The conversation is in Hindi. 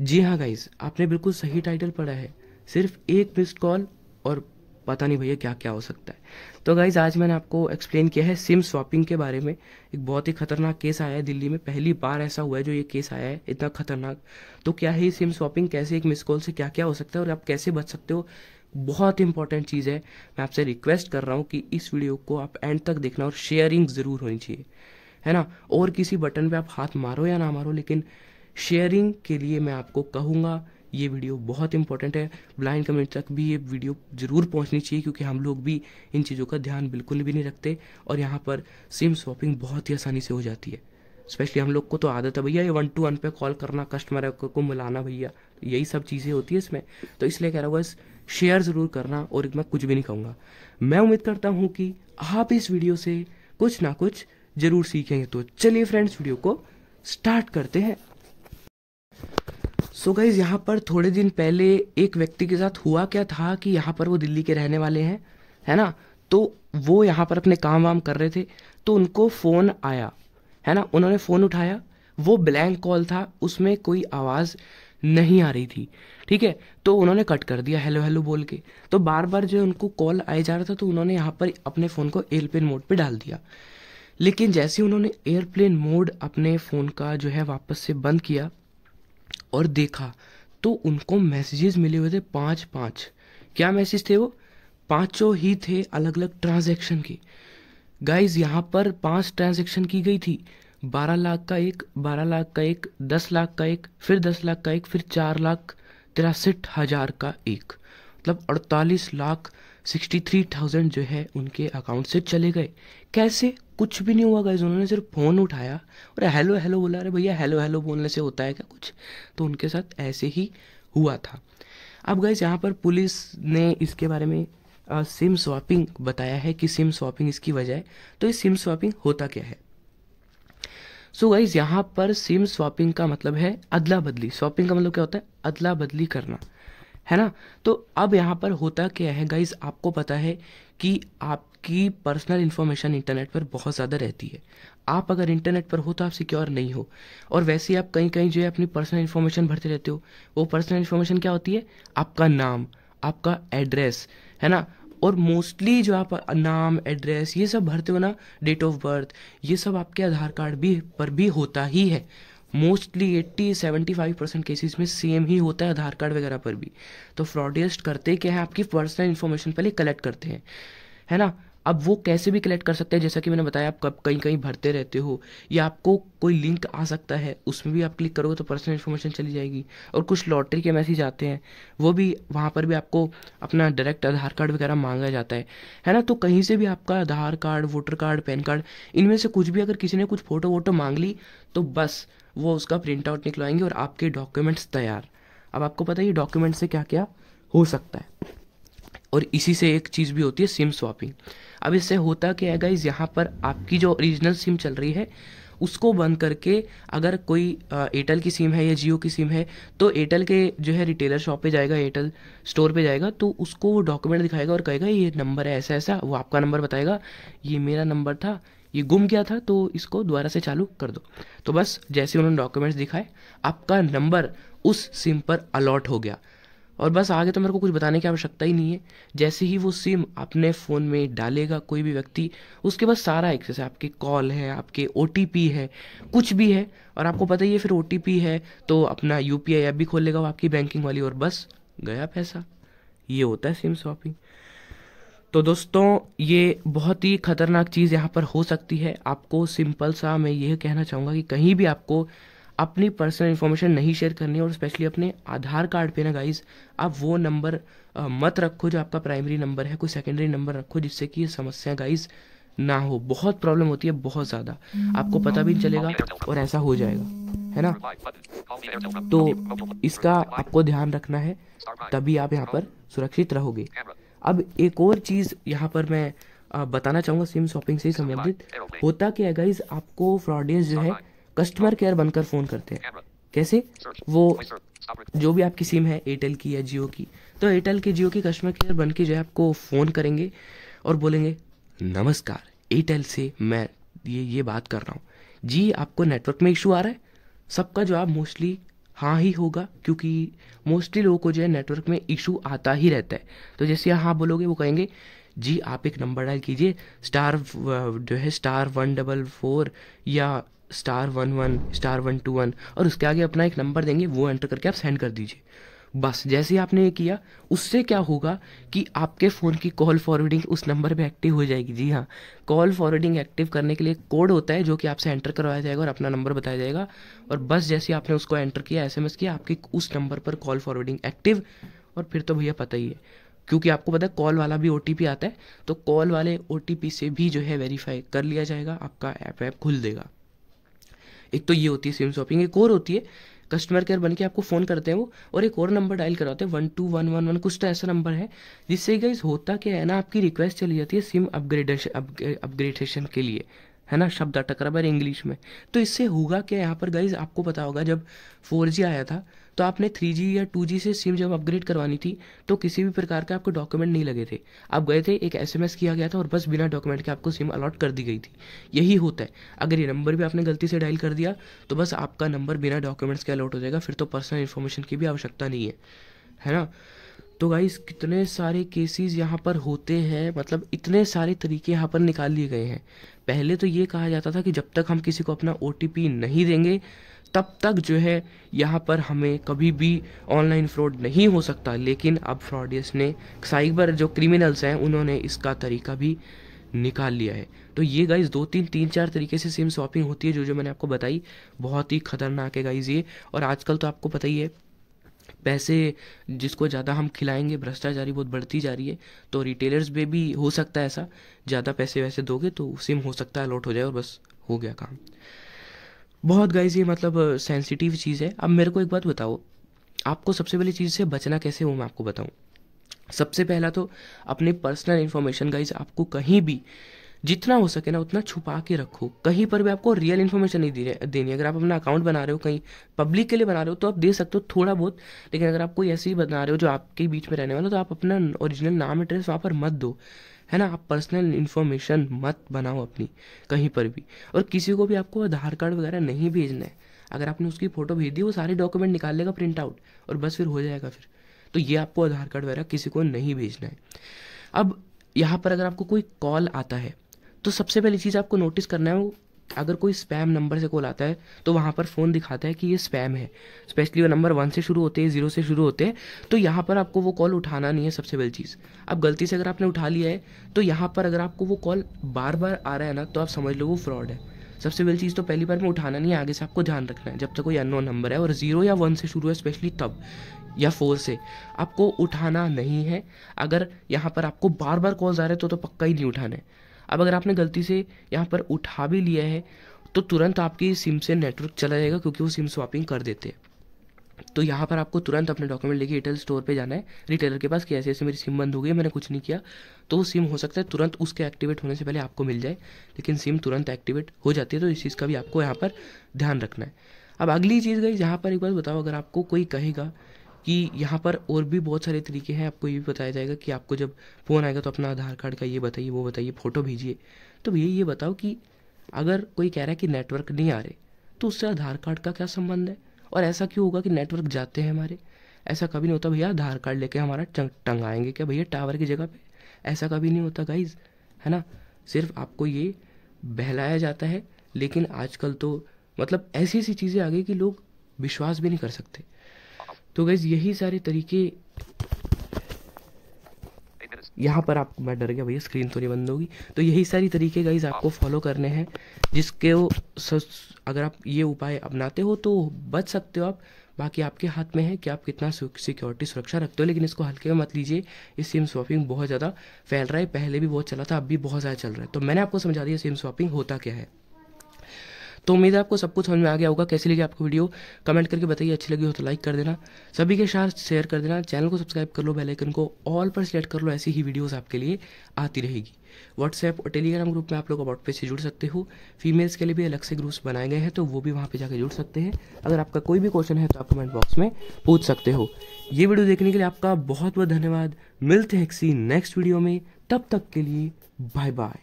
जी हाँ गाइस, आपने बिल्कुल सही टाइटल पढ़ा है। सिर्फ एक मिस्ड कॉल और पता नहीं भैया क्या क्या हो सकता है। तो गाइस, आज मैंने आपको एक्सप्लेन किया है सिम स्वैपिंग के बारे में। एक बहुत ही खतरनाक केस आया है दिल्ली में, पहली बार ऐसा हुआ है जो ये केस आया है इतना खतरनाक। तो क्या है ये सिम स्वैपिंग, कैसे एक मिस कॉल से क्या क्या हो सकता है और आप कैसे बच सकते हो, बहुत इंपॉर्टेंट चीज़ है। मैं आपसे रिक्वेस्ट कर रहा हूँ कि इस वीडियो को आप एंड तक देखना और शेयरिंग ज़रूर होनी चाहिए, है ना। और किसी बटन पे आप हाथ मारो या ना मारो, लेकिन शेयरिंग के लिए मैं आपको कहूँगा ये वीडियो बहुत इंपॉर्टेंट है। ब्लाइंड कम्युनिटी तक भी ये वीडियो ज़रूर पहुंचनी चाहिए, क्योंकि हम लोग भी इन चीज़ों का ध्यान बिल्कुल भी नहीं रखते और यहाँ पर सिम स्वैपिंग बहुत ही आसानी से हो जाती है। स्पेशली हम लोग को तो आदत है भैया ये 1 to 1 पे कॉल करना, कस्टमर को मिलाना भैया, तो यही सब चीज़ें होती है इसमें। तो इसलिए कह रहा हूँ बस शेयर ज़रूर करना, और मैं कुछ भी नहीं कहूँगा। मैं उम्मीद करता हूँ कि आप इस वीडियो से कुछ ना कुछ ज़रूर सीखेंगे। तो चलिए फ्रेंड्स, वीडियो को स्टार्ट करते हैं। सो गाइज, यहाँ पर थोड़े दिन पहले एक व्यक्ति के साथ हुआ क्या था कि यहाँ पर वो दिल्ली के रहने वाले हैं, है ना। तो वो यहाँ पर अपने काम वाम कर रहे थे, तो उनको फ़ोन आया, है ना। उन्होंने फ़ोन उठाया, वो ब्लैंक कॉल था, उसमें कोई आवाज़ नहीं आ रही थी, ठीक है। तो उन्होंने कट कर दिया हेलो हेलो बोल के। तो बार बार जो उनको कॉल आए जा रहा था, तो उन्होंने यहाँ पर अपने फ़ोन को एयरप्लेन मोड पे डाल दिया। लेकिन जैसे ही उन्होंने एयरप्लेन मोड अपने फ़ोन का जो है वापस से बंद किया और देखा, तो उनको मैसेजेस मिले हुए थे 5-5। क्या मैसेज थे वो? पांचों ही थे अलग अलग ट्रांजैक्शन के। गाइज, यहाँ पर 5 ट्रांजैक्शन की गई थी। 12 लाख का एक, 12 लाख का एक, 10 लाख का एक, फिर 10 लाख का एक, फिर 4,63,000 का एक। मतलब 48,63,000 जो है उनके अकाउंट से चले गए। कैसे? कुछ भी नहीं हुआ गाइज, उन्होंने सिर्फ फ़ोन उठाया और हेलो हेलो बोला। अरे भैया, हेलो हेलो बोलने से होता है क्या कुछ? तो उनके साथ ऐसे ही हुआ था। अब गाइज, यहाँ पर पुलिस ने इसके बारे में सिम स्वैपिंग बताया है कि सिम स्वैपिंग इसकी वजह है। तो इस सिम स्वैपिंग होता क्या है? सो गाइज, यहाँ पर सिम स्वैपिंग का मतलब है अदला बदली। स्वैपिंग का मतलब क्या होता है? अदला बदली करना, है ना। तो अब यहाँ पर होता क्या है गाइज, आपको पता है कि आपकी पर्सनल इन्फॉर्मेशन इंटरनेट पर बहुत ज़्यादा रहती है। आप अगर इंटरनेट पर हो तो आप सिक्योर नहीं हो, और वैसे ही आप कहीं कहीं जो है अपनी पर्सनल इन्फॉर्मेशन भरते रहते हो। वो पर्सनल इन्फॉर्मेशन क्या होती है? आपका नाम, आपका एड्रेस, है ना। और मोस्टली जो आप नाम, एड्रेस ये सब भरते हो ना, डेट ऑफ बर्थ, ये सब आपके आधार कार्ड भी पर भी होता ही है। मोस्टली 80-75% केसेस में सेम ही होता है आधार कार्ड वगैरह पर भी। तो फ्रॉडियस्ट करते क्या है, आपकी पर्सनल इन्फॉर्मेशन पहले कलेक्ट करते हैं, है ना। अब वो कैसे भी कलेक्ट कर सकते हैं, जैसा कि मैंने बताया, आप कब कहीं कहीं भरते रहते हो, या आपको कोई लिंक आ सकता है, उसमें भी आप क्लिक करोगे तो पर्सनल इन्फॉर्मेशन चली जाएगी। और कुछ लॉटरी के मैसेज आते हैं, वो भी वहाँ पर भी आपको अपना डायरेक्ट आधार कार्ड वगैरह मांगा जाता है ना। तो कहीं से भी आपका Aadhaar card, voter card, PAN card, इनमें से कुछ भी अगर किसी ने कुछ फ़ोटो वोटो मांग ली, तो बस वो उसका प्रिंट आउट निकलवाएंगे और आपके डॉक्यूमेंट्स तैयार। अब आपको पता है ये डॉक्यूमेंट से क्या क्या हो सकता है। और इसी से एक चीज़ भी होती है सिम स्वैपिंग। अब इससे होता क्या है गाइज, यहाँ पर आपकी जो ओरिजिनल सिम चल रही है उसको बंद करके, अगर कोई एयरटेल की सिम है या जियो की सिम है, तो एयरटेल के जो है रिटेलर शॉप पे जाएगा, एयरटेल स्टोर पे जाएगा, तो उसको वो डॉक्यूमेंट दिखाएगा और कहेगा ये नंबर है ऐसा ऐसा। वो आपका नंबर बताएगा, ये मेरा नंबर था, ये गुम गया था, तो इसको दोबारा से चालू कर दो। तो बस जैसे उन्होंने डॉक्यूमेंट्स दिखाए, आपका नंबर उस सिम पर अलॉट हो गया। और बस आगे तो मेरे को कुछ बताने की आवश्यकता ही नहीं है। जैसे ही वो सिम अपने फ़ोन में डालेगा कोई भी व्यक्ति, उसके पास सारा एक्सेस है, आपके कॉल है, आपके ओटीपी है, कुछ भी है। और आपको पता ही है, फिर ओटीपी है तो अपना यूपीआई ऐप भी खोल लेगा वो आपकी बैंकिंग वाली, और बस गया पैसा। ये होता है सिम स्वैपिंग। तो दोस्तों, ये बहुत ही खतरनाक चीज़ यहाँ पर हो सकती है। आपको सिंपल सा मैं ये कहना चाहूँगा कि कहीं भी आपको अपनी पर्सनल इन्फॉर्मेशन नहीं शेयर करनी, और स्पेशली अपने आधार कार्ड पे ना गाइज, आप वो नंबर मत रखो जो आपका प्राइमरी नंबर है, कोई सेकेंडरी नंबर रखो, जिससे कि ये समस्या गाइज ना हो। बहुत प्रॉब्लम होती है, बहुत ज़्यादा, आपको पता भी नहीं चलेगा और ऐसा हो जाएगा, है ना। तो इसका आपको ध्यान रखना है, तभी आप यहाँ पर सुरक्षित रहोगे। अब एक और चीज़ यहाँ पर मैं बताना चाहूँगा सिम शॉपिंग से संबंधित। होता क्या है गाइज, आपको फ्रॉडियंस जो है कस्टमर केयर बनकर फ़ोन करते हैं। कैसे? वो जो भी आपकी सिम है, एयरटेल की या जियो की, तो एयरटेल की, जियो की कस्टमर केयर बन के जो है आपको फ़ोन करेंगे और बोलेंगे, नमस्कार, एयरटेल से मैं ये बात कर रहा हूँ जी, आपको नेटवर्क में इशू आ रहा है। सबका जवाब मोस्टली हाँ ही होगा, क्योंकि मोस्टली लोगों को जो है नेटवर्क में इशू आता ही रहता है। तो जैसे हाँ बोलोगे वो कहेंगे जी आप एक नंबर डायल कीजिए जो है *144 या *11*121 और उसके आगे अपना एक नंबर देंगे, वो एंटर करके आप सेंड कर दीजिए। बस जैसे ही आपने ये किया, उससे क्या होगा कि आपके फ़ोन की कॉल फॉरवर्डिंग उस नंबर पे एक्टिव हो जाएगी। जी हाँ, कॉल फॉरवर्डिंग एक्टिव करने के लिए कोड होता है जो कि आपसे एंटर करवाया जाएगा और अपना नंबर बताया जाएगा, और बस जैसे ही आपने उसको एंटर किया, एसएमएस किया, आपकी उस नंबर पर कॉल फॉरवर्डिंग एक्टिव। और फिर तो भैया पता ही है, क्योंकि आपको पता है कॉल वाला भी ओटीपी आता है, तो कॉल वाले ओटीपी से भी जो है वेरीफाई कर लिया जाएगा, आपका ऐप खुल देगा। एक तो ये होती है सिम स्वैपिंग। एक और होती है कस्टमर केयर बन के आपको फ़ोन करते हैं वो, और एक और नंबर डायल करवाते हैं 12111, कुछ तो ऐसा नंबर है, जिससे गाइस होता क्या है ना, आपकी रिक्वेस्ट चली जाती है सिम अपग्रेडेशन के लिए, है ना, शब्द अटक रहा है इंग्लिश में। तो इससे होगा क्या यहाँ पर गाइज, आपको पता होगा जब 4G आया था तो आपने 3G या 2G से सिम जब अपग्रेड करवानी थी तो किसी भी प्रकार के आपको डॉक्यूमेंट नहीं लगे थे, आप गए थे, एक एसएमएस किया गया था और बस बिना डॉक्यूमेंट के आपको सिम अलॉट कर दी गई थी। यही होता है, अगर ये नंबर भी आपने गलती से डायल कर दिया तो बस आपका नंबर बिना डॉक्यूमेंट्स के अलॉट हो जाएगा, फिर तो पर्सनल इन्फॉर्मेशन की भी आवश्यकता नहीं है ना। तो गाइस कितने सारे केसेस यहाँ पर होते हैं, मतलब इतने सारे तरीके यहाँ पर निकाल लिए गए हैं। पहले तो ये कहा जाता था कि जब तक हम किसी को अपना ओटीपी नहीं देंगे तब तक जो है यहाँ पर हमें कभी भी ऑनलाइन फ्रॉड नहीं हो सकता, लेकिन अब फ्रॉडियर्स ने, साइबर जो क्रिमिनल्स हैं, उन्होंने इसका तरीका भी निकाल लिया है। तो ये गाइज तीन चार तरीके से सिम स्वैपिंग होती है, जो मैंने आपको बताई, बहुत ही खतरनाक है गाइज ये। और आजकल तो आपको पता ही है, पैसे जिसको ज़्यादा हम खिलाएंगे, भ्रष्टाचारी बहुत बढ़ती जा रही है, तो रिटेलर्स में भी हो सकता है ऐसा, ज़्यादा पैसे वैसे दोगे तो सिम हो सकता है अलॉट हो जाए और बस हो गया काम। बहुत गाइस ये मतलब सेंसिटिव चीज़ है। अब मेरे को एक बात बताओ, आपको सबसे पहली चीज़ से बचना कैसे हो मैं आपको बताऊं। सबसे पहला तो अपनी पर्सनल इन्फॉर्मेशन गाइस आपको कहीं भी जितना हो सके ना उतना छुपा के रखो। कहीं पर भी आपको रियल इन्फॉर्मेशन नहीं देनी। अगर आप अपना अकाउंट बना रहे हो कहीं पब्लिक के लिए बना रहे हो तो आप दे सकते हो थोड़ा बहुत, लेकिन अगर आप कोई ऐसे ही बना रहे हो जो आपके बीच में रहने वाला, तो आप अपना ओरिजिनल नाम एड्रेस वहाँ पर मत दो, है ना। आप पर्सनल इन्फॉर्मेशन मत बनाओ अपनी कहीं पर भी। और किसी को भी आपको आधार कार्ड वगैरह नहीं भेजना है। अगर आपने उसकी फ़ोटो भेज दी, वो सारे डॉक्यूमेंट निकाल लेगा प्रिंट आउट और बस फिर हो जाएगा फिर। तो ये आपको आधार कार्ड वगैरह किसी को नहीं भेजना है। अब यहाँ पर अगर आपको कोई कॉल आता है तो सबसे पहली चीज़ आपको नोटिस करना है, वो अगर कोई स्पैम नंबर से कॉल आता है तो वहाँ पर फ़ोन दिखाता है कि ये स्पैम है, स्पेशली वो नंबर 1 से शुरू होते हैं, 0 से शुरू होते हैं, तो यहाँ पर आपको वो कॉल उठाना नहीं है। सबसे पहली चीज़, अब गलती से अगर आपने उठा लिया है तो यहाँ पर अगर आपको वो कॉल बार बार आ रहा है ना, तो आप समझ लो वो फ्रॉड है। सबसे पहली चीज़ तो पहली बार में उठाना नहीं है, आगे से आपको ध्यान रखना है जब तक कोई अननोन नंबर है और 0 या 1 से शुरू है, स्पेशली तब, या 4 से, आपको उठाना नहीं है। अगर यहाँ पर आपको बार बार कॉल्स आ रहे हैं तो पक्का ही नहीं उठाना है। अब अगर आपने गलती से यहाँ पर उठा भी लिया है तो तुरंत आपकी सिम से नेटवर्क चला जाएगा, क्योंकि वो सिम स्वैपिंग कर देते हैं। तो यहाँ पर आपको तुरंत अपने डॉक्यूमेंट लेके रिटेल स्टोर पे जाना है, रिटेलर के पास कि ऐसे ऐसे मेरी सिम बंद हो गई, मैंने कुछ नहीं किया। तो वो सिम हो सकता है तुरंत उसके एक्टिवेट होने से पहले आपको मिल जाए, लेकिन सिम तुरंत एक्टिवेट हो जाती है। तो इस चीज़ का भी आपको यहाँ पर ध्यान रखना है। अब अगली चीज़ गई, यहाँ पर एक बात बताओ, अगर आपको कोई कहेगा कि यहाँ पर और भी बहुत सारे तरीके हैं, आपको ये भी बताया जाएगा कि आपको जब फ़ोन आएगा तो अपना आधार कार्ड का ये बताइए, वो बताइए, फ़ोटो भेजिए, तो भैया ये बताओ कि अगर कोई कह रहा है कि नेटवर्क नहीं आ रहे तो उससे आधार कार्ड का क्या संबंध है, और ऐसा क्यों होगा कि नेटवर्क जाते हैं हमारे। ऐसा कभी नहीं होता भैया आधार कार्ड लेके हमारा टंगाएंगे क्या भैया टावर की जगह पे, ऐसा कभी नहीं होता गाइज, है ना। सिर्फ आपको ये बहलाया जाता है, लेकिन आजकल तो मतलब ऐसी ऐसी चीज़ें आ गई कि लोग विश्वास भी नहीं कर सकते। तो गाइज यही सारे तरीके यहाँ पर आप, मैं डर गया भैया स्क्रीन तो नहीं बंद होगी, तो यही सारी तरीके गाइज आपको फॉलो करने हैं, जिसके अगर आप ये उपाय अपनाते हो तो बच सकते हो आप। बाकी आपके हाथ में है कि आप कितना सिक्योरिटी सुरक्षा रखते हो, लेकिन इसको हल्के में मत लीजिए। इस सिम स्वैपिंग बहुत ज़्यादा फैल रहा है, पहले भी बहुत चला था, अब भी बहुत ज़्यादा चल रहा है। तो मैंने आपको समझा दिया सिम स्वैपिंग होता क्या है। तो उम्मीद है आपको सब कुछ समझ में आ गया होगा। कैसी लगी आपको वीडियो कमेंट करके बताइए, अच्छी लगी हो तो लाइक कर देना, सभी के साथ शेयर कर देना, चैनल को सब्सक्राइब कर लो, बेल आइकन को ऑल पर सेलेक्ट कर लो, ऐसी ही वीडियोस आपके लिए आती रहेगी। व्हाट्सएप और टेलीग्राम ग्रुप में आप लोग अबाउट पेज से जुड़ सकते हो। फीमेल्स के लिए भी अलग से ग्रुप्स बनाए गए हैं, तो वो भी वहाँ पे जाकर जुड़ सकते हैं। अगर आपका कोई भी क्वेश्चन है तो आप कमेंट बॉक्स में पूछ सकते हो। ये वीडियो देखने के लिए आपका बहुत बहुत धन्यवाद। मिलते हैं किसी नेक्स्ट वीडियो में, तब तक के लिए बाय बाय।